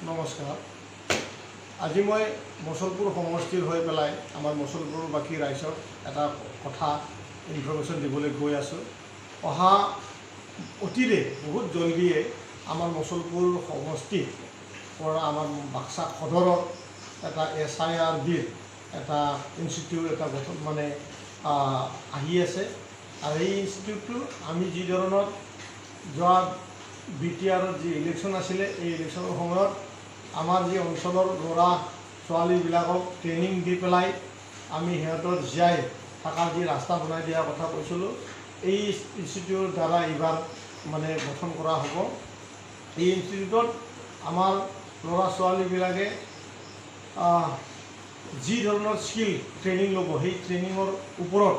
নমস্কাৰ। আজি মই মুছলপুৰ সমষ্টিৰ হৈ পেলাই আমাৰ মুছলপুৰবাসী ৰাইজক এটা কথা ইনফৰমেশ্যন দিবলৈ গৈ আছোঁ। অহা অতীৰে বহুত জলদিয়ে আমাৰ মুছলপুৰ সমষ্টিৰ পৰা আমাৰ বাক্সা সদৰত এটা SIRBৰ এটা ইনষ্টিটিউট এটা গঠন আহি আছে। আৰু এই ইনষ্টিটিউটটো আমি যি ধৰণৰ যোৱা BTRত যি ইলেকশ্যন আছিলে এই ইলেকশ্যনৰ সময়ত আমাৰ যি অঞ্চলৰ ল'ৰা ছোৱালীবিলাকক ট্ৰেইনিং দি পেলাই আমি সিহঁতৰ জীয়াই থকাৰ যি ৰাস্তা বনাই দিয়াৰ কথা কৈছিলোঁ, এই ইনষ্টিটিউটৰ দ্বাৰা এইবাৰ গঠন কৰা হ'ব। এই ইনষ্টিটিউটত আমাৰ ল'ৰা ছোৱালীবিলাকে যি ধৰণৰ স্কিল ট্ৰেইনিং ল'ব সেই ট্ৰেইনিঙৰ ওপৰত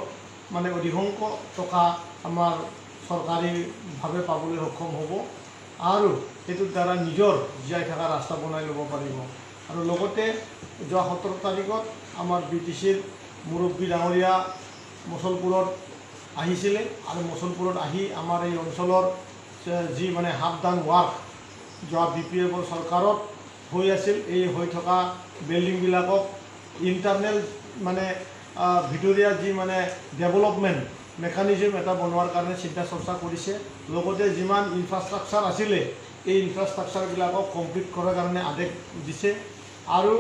অধিকাংশ টকা আমাৰ চৰকাৰীভাৱে পাবলৈ সক্ষম হ'ব আৰু সেইটোৰ দ্বাৰা নিজৰ জীয়াই থকা ৰাস্তা বনাই ল'ব পাৰিব। আৰু লগতে যোৱা 17 তাৰিখত আমাৰ BTCৰ মুৰব্বী ডাঙৰীয়া মুছলপুৰত আহিছিলে আৰু মুছলপুৰত আহি আমাৰ এই অঞ্চলৰ যি হাফ ডান ৱাৰ্ক যোৱা BPFৰ চৰকাৰত হৈ আছিল, এই হৈ থকা বিল্ডিংবিলাকক ইণ্টাৰনেল ভিতৰীয়া যি ডেভেলপমেণ্ট মেকানিজম এটা বনোৱাৰ কাৰণে চিন্তা চৰ্চা কৰিছে। লগতে যিমান ইনফ্ৰাষ্ট্ৰাকচাৰ আছিলে এই ইনফ্ৰাষ্ট্ৰাকচাৰবিলাকক কমপ্লিট কৰাৰ কাৰণে আদেশ দিছে। আৰু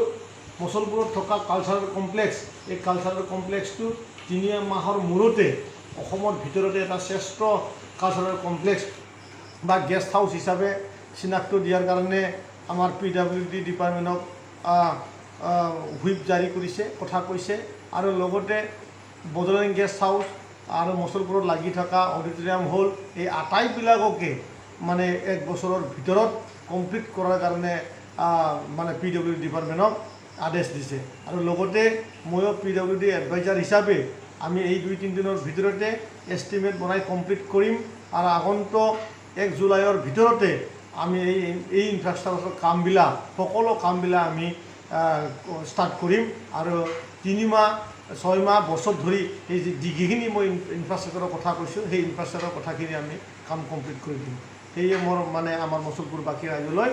মুছলপুৰত থকা কালচাৰেল কমপ্লেক্স, এই কালচাৰেল কমপ্লেক্সটো 3 মাহৰ মূৰতে অসমৰ ভিতৰতে এটা শ্ৰেষ্ঠ কালচাৰেল কমপ্লেক্স বা গেষ্ট হাউচ হিচাপে চিনাক্ত দিয়াৰ কাৰণে আমাৰ PWD ডিপাৰ্টমেণ্টক হুইপ জাৰি কৰিছে, কথা কৈছে। আৰু লগতে বজৰং গেষ্ট হাউচ আৰু মুছলপুৰত লাগি থকা অডিটৰিয়াম হল এই আটাইবিলাককে 1 বছৰৰ ভিতৰত কমপ্লিট কৰাৰ কাৰণে PWD ডিপাৰ্টমেণ্টক আদেশ দিছে। আৰু লগতে ময়ো PWD এডভাইজাৰ হিচাপে আমি এই 2-3 দিনৰ ভিতৰতে এষ্টিমেট বনাই কমপ্লিট কৰিম আৰু আগন্তুক 1 জুলাইৰ ভিতৰতে আমি এই ইনফ্ৰাষ্ট্ৰাকচাৰ কামবিলাক সকলো কামবিলাক আমি ষ্টাৰ্ট কৰিম। আৰু 3 মাহ 6 মাহ বছৰ ধৰি এই যিখিনি মই ইনফ্ৰাষ্ট্ৰাকচাৰৰ কথা কৈছোঁ সেই ইনফ্ৰাষ্ট্ৰাকচাৰৰ কথাখিনি আমি কাম কমপ্লিট কৰি দিম। সেয়ে মোৰ আমাৰ মুছলপুৰবাসী ৰাইজলৈ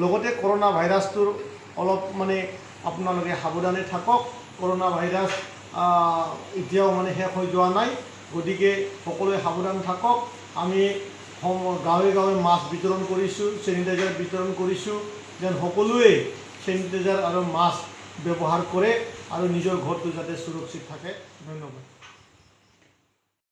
লগতে কৰোণা ভাইৰাছটোৰ অলপ আপোনালোকে সাৱধানে থাকক। কৰোণা ভাইৰাছ এতিয়াও শেষ হৈ যোৱা নাই, গতিকে সকলোৱে সাৱধান থাকক। আমি গাঁৱে গাঁৱে মাস্ক বিতৰণ কৰিছোঁ, চেনিটাইজাৰ বিতৰণ কৰিছোঁ, যেন সকলোৱে চেনিটাইজাৰ আৰু মাস্ক ব্যৱহাৰ কৰে আৰু নিজৰ ঘৰটো যাতে সুৰক্ষিত থাকে। ধন্যবাদ।